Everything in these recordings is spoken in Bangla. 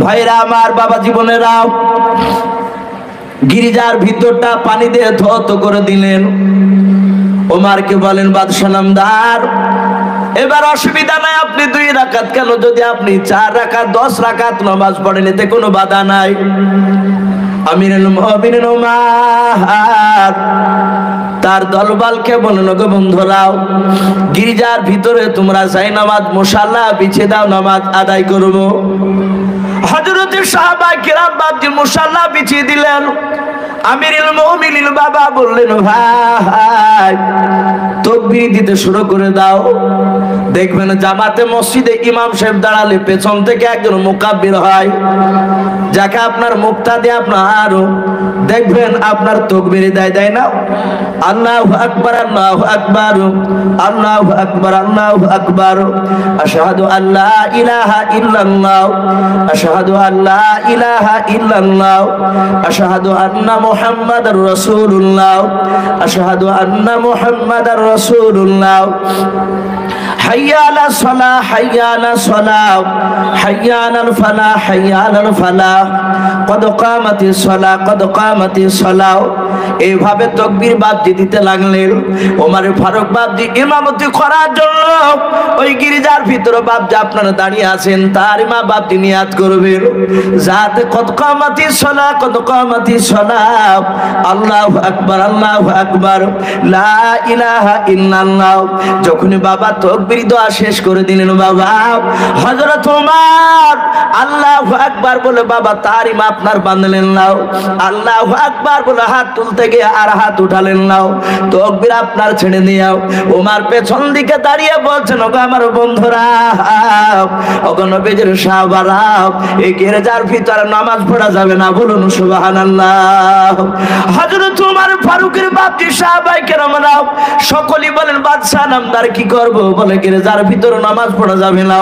ভাইরা আমার, বাবা জীবনেরাও, গির্জার ভিতরটা পানি দিয়ে ধৌত করে দিলেন। ওমরকে বলেন, বাদশা নামদার, এবার অসুবিধা নাই, আপনি 2 রাকাত কেন, যদি আপনি 4 রাকাত 10 রাকাত নামাজ পড়েন এতে কোনো বাধা নাই। আমিরুল মুমিনিন ওমর তার দলবলকে বলল, গো বন্ধুরাও, গির্জার ভিতরে তোমরা যাই নামাজ মুসাল্লা বিছিয়ে দাও, নামাজ আদায় করব। হযরতে সাহাবায়ে কেরাম বাপজি মুসাল্লা বিছিয়ে দিলেন। আমিরুল মুমিনিন বাবা বললেন, ভাই তাকবীর দিতে শুরু করে দাও। দেখবেন জামাতে মসজিদে ইমাম সাহেব দাঁড়ালে পেছন থেকে একজন মুকাব্বির হয়, যাকে আপনার মুক্তাদি আপনার দেখবেন আপনার তাকবীর দেয় না, আল্লাহু আকবার, আল্লাহু আকবার, আল্লাহু আকবার, আল্লাহু আকবার, আশহাদু আল্লা ইলাহা ইল্লাল্লাহ, আশহাদু আল্লা ইলাহা ইল্লাল্লাহ, আশহাদু আন্না মুহাম্মাদার রাসূলুল্লাহ, আশহাদু আন্না মুহাম্মাদার রাসূলুল্লাহ, হাইয়া আলাস সালাহ, হাইয়া আলাস সালাহ, হাইয়া আলাল ফালাহ, হাইয়া আলাল ফালাহ, কদ কামাতিস সালাহ, কদ কামাতিস সালাহ। এইভাবে তাকবীর বাপজি দিতে লাগলেন। ওমর ফারুক বাপজি ইমামতি করার জন্য ওই গির্জার ভিতরে বাপজি আপনারা দাঁড়িয়ে আছেন, তার ইমাম বাপজি নিয়াত করবেন, যাতে কদ কামাতিস সালাহ, কদ কামাতিস সালাহ, আল্লাহু আকবার, আল্লাহু আকবার, লা ইলাহা ইল্লাল্লাহ। যখনই বাবা তাকবীর দোয়া শেষ করে দিলেন, বাবা হযরত ওমর আল্লাহু আকবার বলে বাবা তার ইমাম আপনার বাঁধলেন নাও, আল্লাহু আকবার বলে হাত তুলতে গিয়ে আর হাত উঠালেন নাও, তাকবীর আপনার ছেড়ে দিয়াও। ওমর পেছন দিকে দাঁড়িয়ে বলছেন, ওগো আমার বন্ধুরা, ওগো নবীজির সাহাবারা, এই গির্জার ভিতরে নামাজ পড়া যাবে না, বলুন সুবহানাল্লাহ। হযরত ওমর ফারুকের বাপজি সাহাবায়ে কেরামরা সকলেই বলেন, বাদশা নামদার কি করব? বলে, গির্জার ভিতরে নামাজ পড়া যাবে না,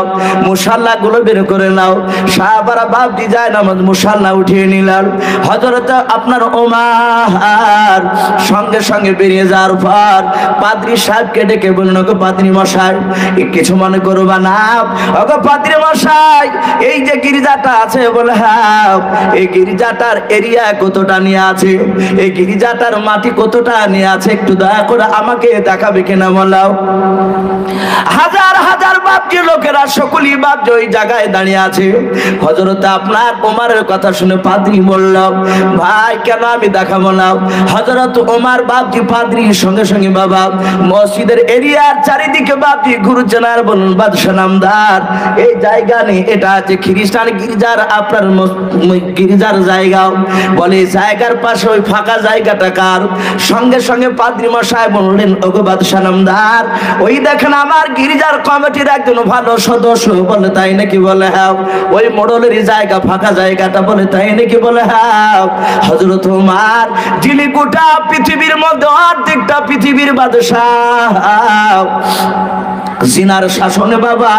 মুসাল্লা গুলো বের করে নাও। সাহাবারা বাপজি যায় নামাজ মুসাল্লা উঠিয়ে নিলেন। হযরত আপনার ওমর সঙ্গে সঙ্গে বেরিয়ে যাওয়ার পর পাদ্রী সাহেবকে ডেকে বললেন, ওগো পাদ্রী মশাই, কিছু মনে করবা না, ওগো পাদ্রী মশাই, এই যে গির্জাটা আছে, বলে হ্যাঁ, এই গির্জাটার এরিয়া কতটা নিয়ে আছে, এই গির্জাটার মাটি কতটা নিয়ে আছে, একটু দয়া করে আমাকে দেখাবে কিনা বলাও। হাজার হাজার বাপজি লোকেরা সকলেই বাপজি ওই জায়গায় দাঁড়িয়ে আছে। হযরত আপনার ওমরের কথা শুনে পাদ্রী বলল, ভাই কেন আমি দেখাবো না? হযরত ওমর বাপজি পাদ্রীর সঙ্গে সঙ্গে বাবা মসজিদের এরিয়ার চারিদিকে বাপজি ঘুরছেন আর বলুন, বাদশা নামদার, এই জায়গা নেই, এটা আছে খ্রিস্টান গির্জার আপনার গির্জার জায়গা। বলে, জায়গার পাশে ওই ফাঁকা জায়গাটা কার? সঙ্গে সঙ্গে পাদ্রী মশাই বললেন, ওগো বাদশা নামদার, ওই দেখেন আমার গির্জার কমিটির একজন ভালো সদস্য। বলে, তাই নাকি? বলে, হ্যাঁ, ওই মোড়লের জায়গা ফাঁকা জায়গাটা। বলে, তাই নাকি? বলে, হ্যাঁ। হযরত ওমর যিনি গোটা পৃথিবীর মধ্যে অর্ধেকটা পৃথিবীর বাদশাহ, জিনার শাসনে বাবা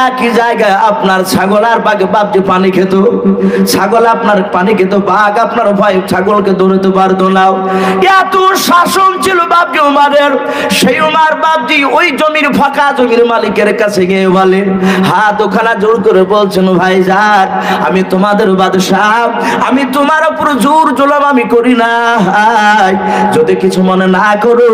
একই জায়গায় আপনার ছাগল আর বাঘে বাপজি পানি খেত, ছাগল আপনার পানি খেত, বাঘ আপনার ভয় ছাগলকে দৌড়াতে পারতো না, এত শাসন ছিল বাপজি ওমরের। সেই ওমর বাপজি ওই জমির ফাঁকা জমির মালিকের কাছে গিয়ে বলে, হাত ওখানা জোর করে বলছেন, ভাই যাক, আমি তোমাদের বাদশাহ, আমি তোমার উপর জোর জুলুম আমি করি না, যদি কিছু মনে না করো,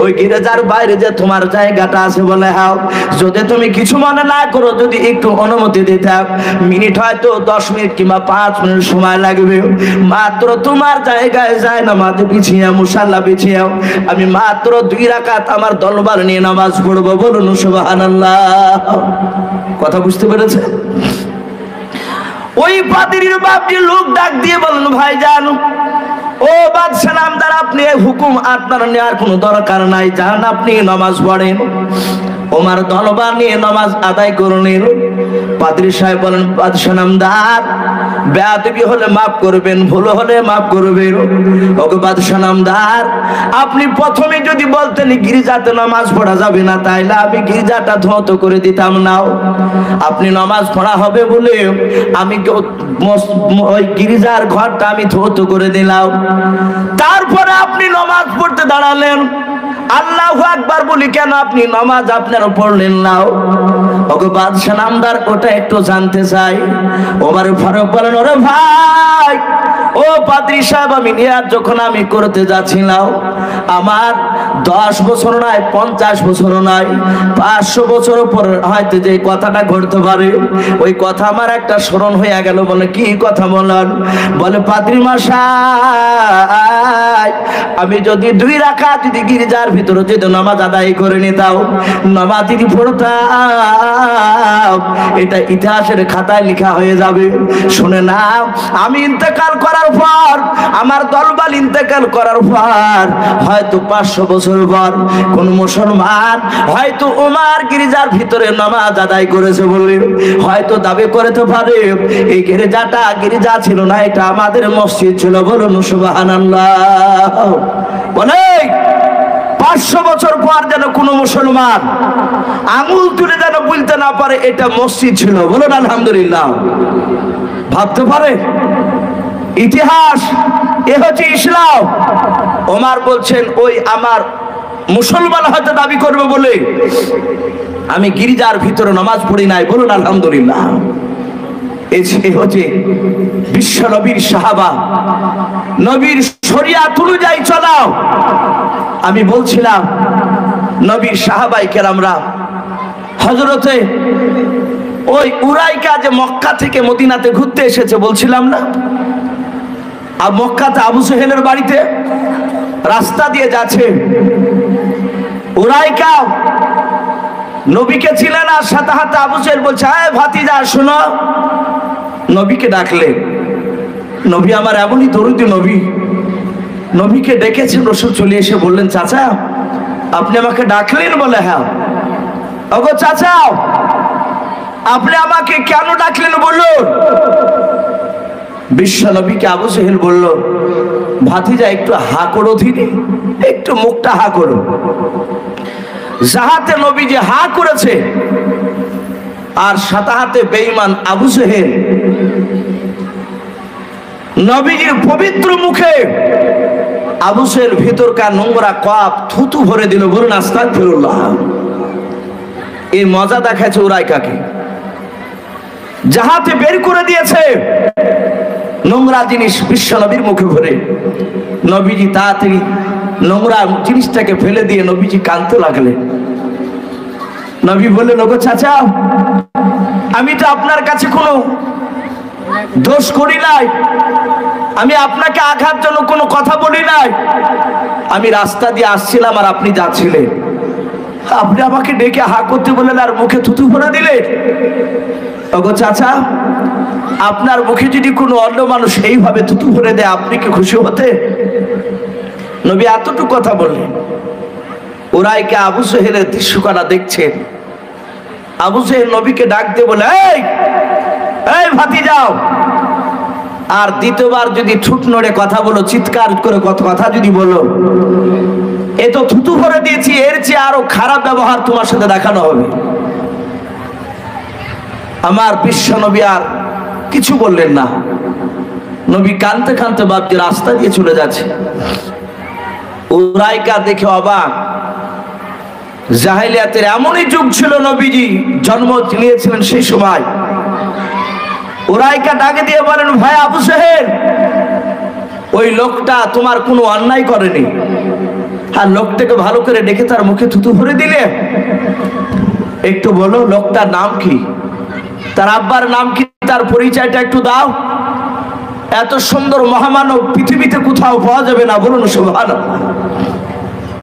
ওই গির্জার বাইরে যে তোমার জায়গাটা আছে, বলে হ্যাঁ, যদি তুমি কিছু মনে না করো, যদি একটু অনুমতি দিতে, মিনিট হয়তো 10 মিনিট কিংবা 5 মিনিট সময় লাগবে, মাত্র তোমার জায়গায় যায় নামাজ বিছিয়ে মুসাল্লা বিছিয়ে আমি মাত্র 2 রাকাত আমার দলবল নিয়ে নামাজ পড়বো, বলুন সুবহানাল্লাহ। কথা বুঝতে পেরেছে? ওই পাদ্রীর বাপজি লোক ডাক দিয়ে বলেন, ভাই জানো, ও বাদশা নামদার, আপনি হুকুম আপনার নেওয়ার কোনো দরকার নাই, যান আপনি নামাজ পড়েন। ওমর দলবল নিয়ে নামাজ আদায় করলেন। পাদ্রী সাহেব বলেন, বাদশা নামদার, বেয়াদবি হলে মাফ করবেন, ভুল হলে মাফ করবেন। ওগো বাদশা নামদার, আপনি প্রথমে যদি বলতেন গির্জাতে নামাজ পড়া যাবে না, তাইলে আমি গির্জাটা ধ্বংস করে দিতাম না। আপনি নামাজ পড়া হবে বলে আমি ওই গির্জার ঘরটা আমি ধ্বংস করে দিলাম। তারপরে আপনি নামাজ পড়তে দাঁড়ালেন, আল্লাহু আকবার বলি কেন আপনি নামাজ আপনারা পড়লেন না? ওগো বাদশা নামদার ওটা একটু জানতে চাই। ওমর ফারুক বলেন, ওরে ভাই, ও পাদ্রী সাহেব, আমি নিয়াত যখন আমি করতে যাচ্ছিলাম, আমার 10 বছর নয়, 50 বছর নয়, 500 বছর পর হয়তো যে কথাটা ঘটতে পারে, ওই কথা আমার একটা স্মরণ হয়ে গেল। বলে কি কথা বলেন? বলে পাদ্রী মশাই, আমি যদি 2 রাকাত যদি গির্জার ভিতরে যদি নামাজ আদায় করে নিতাম, নামাজ যদি পড়তাম, এটা ইতিহাসের খাতায় লেখা হয়ে যাবে। শুনে না, আমি ইন্তেকাল করার পর, আমার দলবল ইন্তেকাল করার পর, হয়তো 500 বছর পর কোন মুসলমান হয়তো ওমর গির্জার ভিতরে নামাজ আদায় করেছে বলে হয়তো দাবি করতে পারে এই গির্জাটা গির্জা ছিল না, এটা আমাদের মসজিদ ছিল। বলুন সুবহানাল্লাহ। বলে 500 বছর পর যেন কোন মুসলমান আঙুল তুলে যেন বলতে না পারে এটা মসজিদ ছিল। বলুন আলহামদুলিল্লাহ। ভাবতে পারে ইতিহাস, এ হচ্ছে ইসলাম। ওমর বলছেন, ওই আমার মুসলমান হয়তো দাবি করবে বলে আমি গির্জার ভিতরে নামাজ পড়ি নাই। বলুন আলহামদুলিল্লাহ। এই হচ্ছে বিশ্ব নবীর সাহাবা, নবীর শরিয়াত অনুযায়ী চলাও। আমি বলছিলাম নবীর সাহাবায়ে কেরামরা হযরতে ওই উরাইকা যে মক্কা থেকে মদিনাতে ঘুরতে এসেছে বলছিলাম না, আর মক্কাতে আবু সুহেলের বাড়িতে রাস্তা দিয়ে যাচ্ছে। উরাইকা নবীকে ছিল না, সাথে সাথে আবু সুহেল বলছে, আয় ভাতিজা শোনো। নবীকে ডাকলে, নবী আমার এমনই দরুদি নবী, নবীকে ডেকেছেন। রাসূল চলে এসে বললেন, চাচা আপনি আমাকে ডাকলেন? বলে হ্যাঁ। ওগো চাচা, আপনি আমাকে কেন ডাকলেন বলুন। বিশ্ব নবীকে আবু সুহেল বলল, ভাতিজা একটু হা করো ধীরে, একটু মুখটা হা করো। যাহাতে নবী যে হা করেছে, আর সাথে হাতে বেঈমান আবু সুহেল নবীজির পবিত্র মুখে আবু সুহেল ভিতরকার নোংরা কপ থুতু ভরে দিল। বলুন আস্তাগফিরুল্লাহ। এই মজা দেখাচ্ছে উরাইকাকে, যাহাতে বের করে দিয়েছে নোংরা জিনিস বিশ্ব নবীর মুখে ভরে। নবীজি তাড়াতাড়ি নোংরা জিনিসটাকে ফেলে দিয়ে নবীজি কাঁদতে লাগলেন। নবী বললেন, ওগো চাচা, আমি তো আপনার কাছে কোনো দোষ করি নাই, আমি আপনাকে আঘাত জন্য কোনো কথা বলি নাই, আমি রাস্তা দিয়ে আসছিলাম আর আপনি যাচ্ছিলেন, আপনি আমাকে ডেকে হা করতে বললেন আর মুখে থুতু ভরে দিলে। ওগো চাচা, আপনার মুখে যদি কোনো অন্য মানুষ এইভাবে থুতু ভরে দেয়, আপনি কি খুশি হতে? নবী এতটুকু কথা বললেন। উরাইকা আবু সুহেলের দৃশ্যকলা দেখছেন। আবু সুহেল নবীকে ডাক দিয়ে বলে, এই এই ভাতিজাও, আর দ্বিতীয়বার যদি ঠুট নড়ে কথা বলো, চিৎকার করে কথা যদি বলো, এ তো থুতু ভরে দিয়েছি, এর চেয়ে আরো খারাপ ব্যবহার তোমার সাথে দেখানো হবে। আমার বিশ্ব নবী আর কিছু বললেন না। নবী কাঁদতে কাঁদতে বাপজি রাস্তা দিয়ে চলে যাচ্ছে। উরাইকা দেখে অবাক। জাহেলিয়াতের এমনই যুগ ছিল, নবীজি জন্ম নিয়েছিলেন সেই সময়। উরাইকা ডাকে দিয়ে বলেন, ভাই আবু সুহেল, ওই লোকটা তোমার কোনো অন্যায় করেনি, আর লোকটাকে ভালো করে ডেকে তার মুখে থুতু ভরে দিলে। একটু বলো লোকটার নাম কি, তার আব্বার নাম কি, তার পরিচয়টা একটু দাও। এত সুন্দর মহামানব পৃথিবীতে কোথাও পাওয়া যাবে না। বলুন সুবহানাল্লাহ।